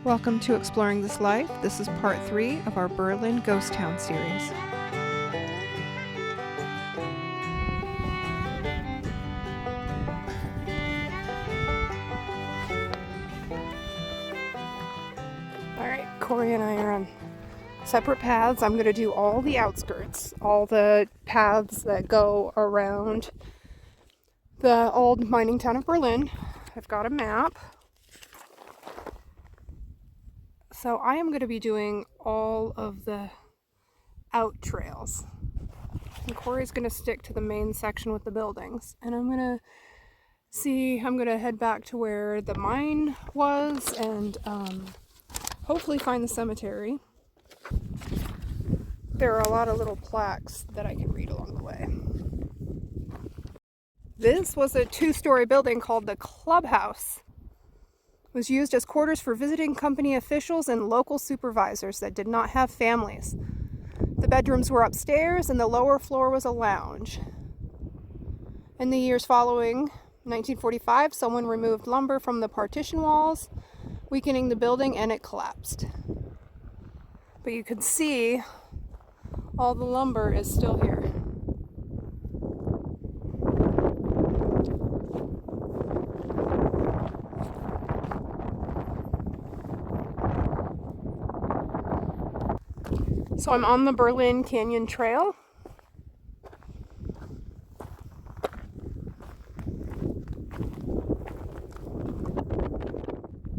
Welcome to Exploring This Life. This is part 3 of our Berlin Ghost Town series. Alright, Corey and I are on separate paths. I'm going to do all the outskirts, all the paths that go around the old mining town of Berlin. I've got a map. So I am going to be doing all of the out trails. And Corey's going to stick to the main section with the buildings. And I'm going to head back to where the mine was and hopefully find the cemetery. There are a lot of little plaques that I can read along the way. This was a 2-story building called the Clubhouse. It was used as quarters for visiting company officials and local supervisors that did not have families. The bedrooms were upstairs and the lower floor was a lounge. In the years following 1945, someone removed lumber from the partition walls, weakening the building, and it collapsed. But you can see all the lumber is still here. So I'm on the Berlin Canyon Trail.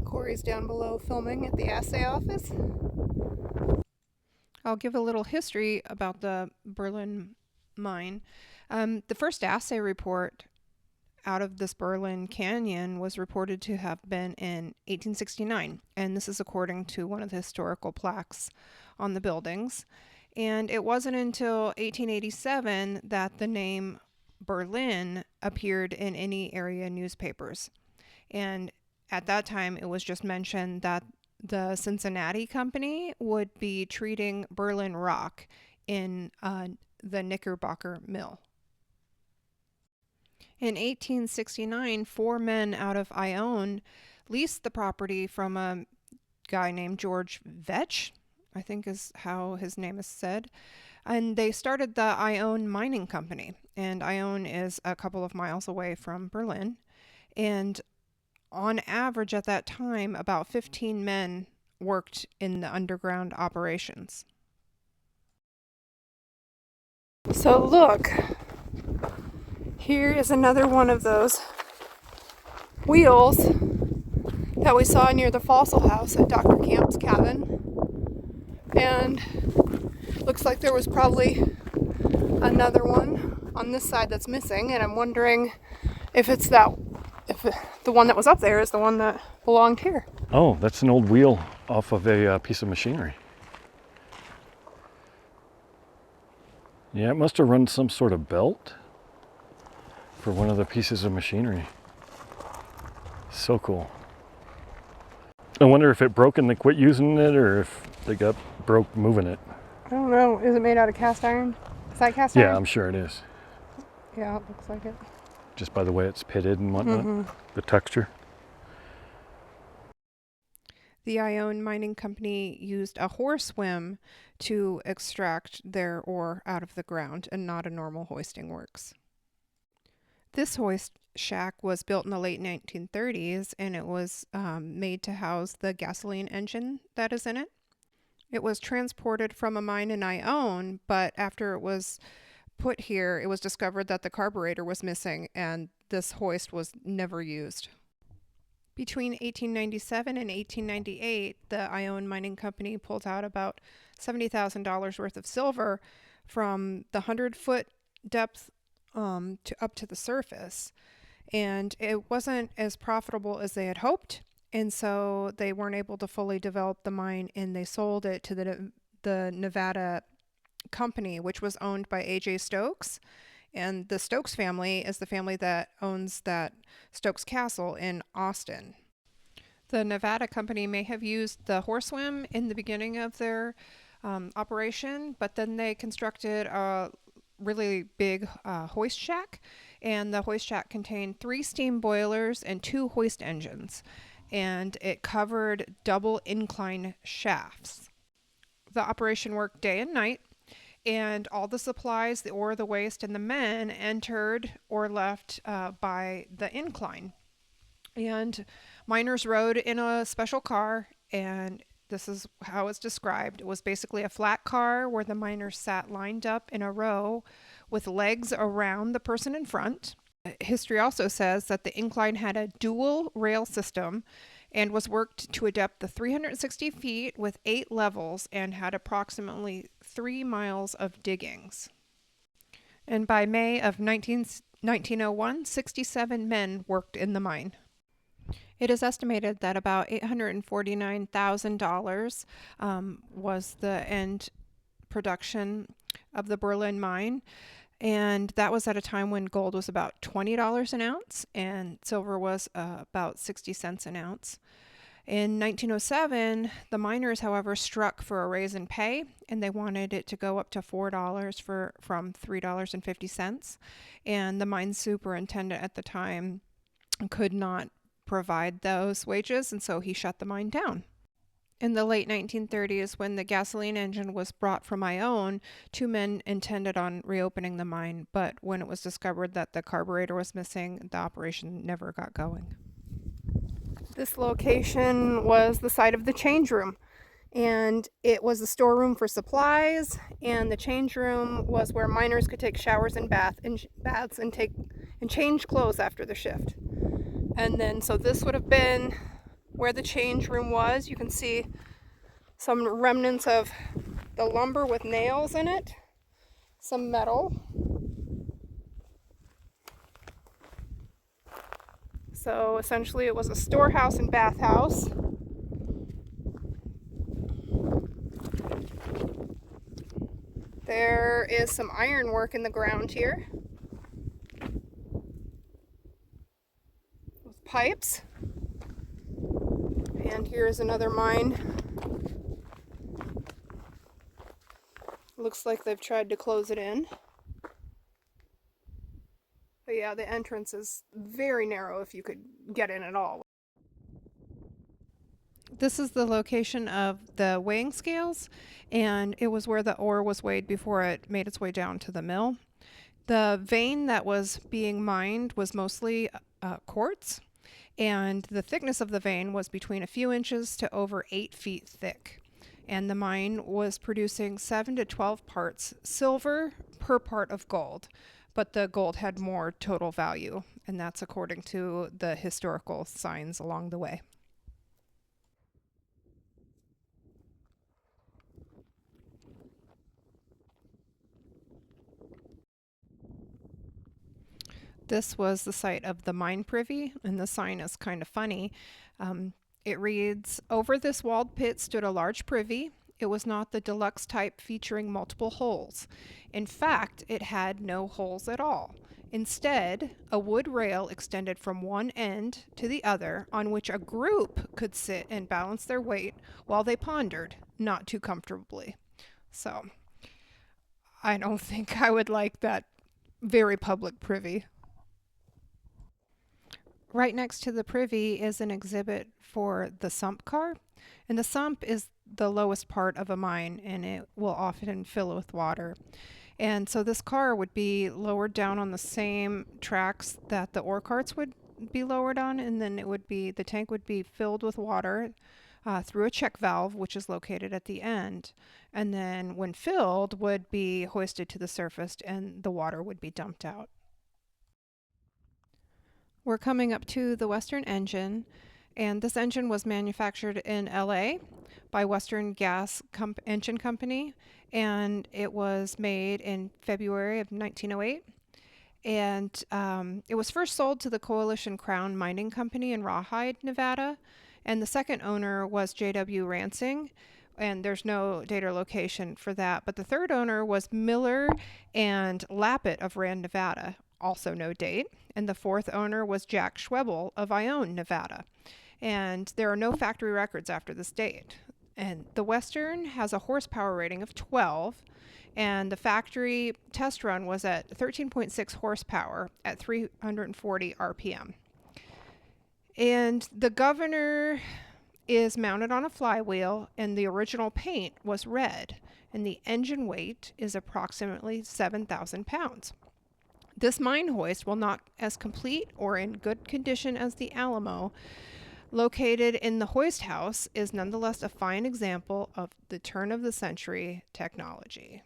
Corey's down below filming at the assay office. I'll give a little history about the Berlin mine. The first assay report out of this Berlin Canyon was reported to have been in 1869, and this is according to one of the historical plaques on the buildings. And it wasn't until 1887 that the name Berlin appeared in any area newspapers. And at that time, it was just mentioned that the Cincinnati company would be treating Berlin rock in the Knickerbocker mill. In 1869, 4 men out of Ione leased the property from a guy named George Vetch, I think is how his name is said, and they started the Ione Mining Company. And Ione is a couple of miles away from Berlin. And on average at that time, about 15 men worked in the underground operations. So look, here is another one of those wheels that we saw near the fossil house at Dr. Camp's cabin. And looks like there was probably another one on this side that's missing, and I'm wondering if the one that was up there is the one that belonged here. Oh, that's an old wheel off of a piece of machinery. Yeah, it must have run some sort of belt for one of the pieces of machinery. So cool. I wonder if it broke and they quit using it, or if they got broke moving it. I don't know. Is it made out of cast iron? Is that cast iron? Yeah, I'm sure it is. Yeah, it looks like it. Just by the way it's pitted and whatnot, the texture. The Ione Mining Company used a horsewhim to extract their ore out of the ground and not a normal hoisting works. This hoist shack was built in the late 1930s, and it was made to house the gasoline engine that is in it. It was transported from a mine in Ione, but after it was put here, it was discovered that the carburetor was missing, and this hoist was never used. Between 1897 and 1898, the Ione Mining Company pulled out about $70,000 worth of silver from the 100-foot depth up to the surface. And it wasn't as profitable as they had hoped, and so they weren't able to fully develop the mine, and they sold it to the Nevada company, which was owned by A.J. Stokes. And the Stokes family is the family that owns that Stokes Castle in Austin. The Nevada company may have used the horsewhim in the beginning of their operation, but then they constructed a really big hoist shack, and the hoist shack contained 3 steam boilers and 2 hoist engines. and it covered double incline shafts. The operation worked day and night, and all the supplies, the ore, the waste, and the men entered or left by the incline. And miners rode in a special car, and this is how it's described. It was basically a flat car where the miners sat lined up in a row with legs around the person in front. History also says that the incline had a dual rail system and was worked to a depth of 360 feet with 8 levels and had approximately 3 miles of diggings. And by May of 1901, 67 men worked in the mine. It is estimated that about $849,000 was the end production of the Berlin mine. And that was at a time when gold was about $20 an ounce and silver was about 60 cents an ounce. In 1907, the miners, however, struck for a raise in pay, and they wanted it to go up to $4 from $3.50. And the mine superintendent at the time could not provide those wages, and so he shut the mine down. In the late 1930s, when the gasoline engine was brought from Ione, 2 men intended on reopening the mine, but when it was discovered that the carburetor was missing, the operation never got going. This location was the site of the change room, and it was the storeroom for supplies, and the change room was where miners could take showers and baths and change clothes after the shift. And then, so this would have been where the change room was. You can see some remnants of the lumber with nails in it, some metal. So essentially it was a storehouse and bathhouse. There is some ironwork in the ground here with pipes. And here's another mine. Looks like they've tried to close it in. But yeah, the entrance is very narrow if you could get in at all. This is the location of the weighing scales, and it was where the ore was weighed before it made its way down to the mill. The vein that was being mined was mostly quartz, and the thickness of the vein was between a few inches to over 8 feet thick. And the mine was producing 7 to 12 parts silver per part of gold, but the gold had more total value, and that's according to the historical signs along the way. This was the site of the mine privy, and the sign is kind of funny. It reads, "Over this walled pit stood a large privy. It was not the deluxe type featuring multiple holes. In fact, it had no holes at all. Instead, a wood rail extended from one end to the other on which a group could sit and balance their weight while they pondered, not too comfortably." So, I don't think I would like that very public privy. Right next to the privy is an exhibit for the sump car. And the sump is the lowest part of a mine, and it will often fill with water. And so this car would be lowered down on the same tracks that the ore carts would be lowered on, and then the tank would be filled with water through a check valve, which is located at the end. And then when filled, would be hoisted to the surface, and the water would be dumped out. We're coming up to the Western engine, and this engine was manufactured in LA by Western Gas Engine Company, and it was made in February of 1908. And it was first sold to the Coalition Crown Mining Company in Rawhide, Nevada, and the second owner was J.W. Ransing, and there's no date or location for that. But the third owner was Miller and Lappet of Rand, Nevada, also no date. And the fourth owner was Jack Schwebel of Ione, Nevada. And there are no factory records after this date. And the Western has a horsepower rating of 12, and the factory test run was at 13.6 horsepower at 340 RPM. And the governor is mounted on a flywheel, and the original paint was red, and the engine weight is approximately 7,000 pounds. This mine hoist, while not as complete or in good condition as the Alamo, located in the hoist house, is nonetheless a fine example of the turn of the century technology.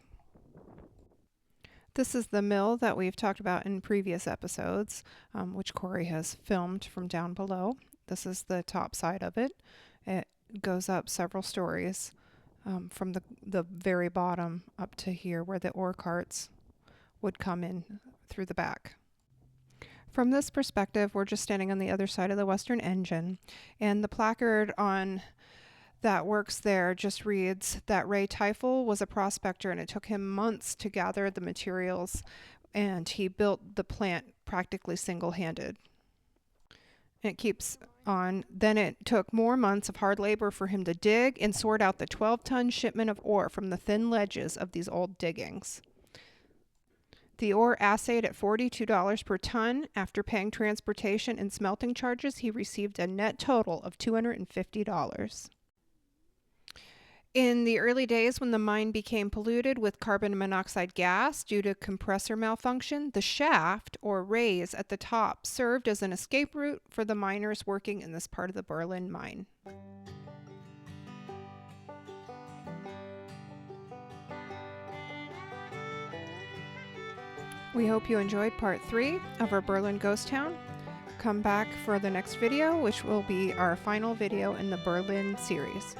This is the mill that we've talked about in previous episodes, which Corey has filmed from down below. This is the top side of it. It goes up several stories from the very bottom up to here where the ore carts would come in through the back. From this perspective, we're just standing on the other side of the western engine, and the placard on that works there just reads that Ray Teifel was a prospector, and it took him months to gather the materials, and he built the plant practically single-handed. It keeps on. Then it took more months of hard labor for him to dig and sort out the 12-ton shipment of ore from the thin ledges of these old diggings. The ore assayed at $42 per ton. After paying transportation and smelting charges, he received a net total of $250. In the early days, when the mine became polluted with carbon monoxide gas due to compressor malfunction, the shaft, or raise at the top, served as an escape route for the miners working in this part of the Berlin mine. We hope you enjoyed part 3 of our Berlin ghost town. Come back for the next video, which will be our final video in the Berlin series.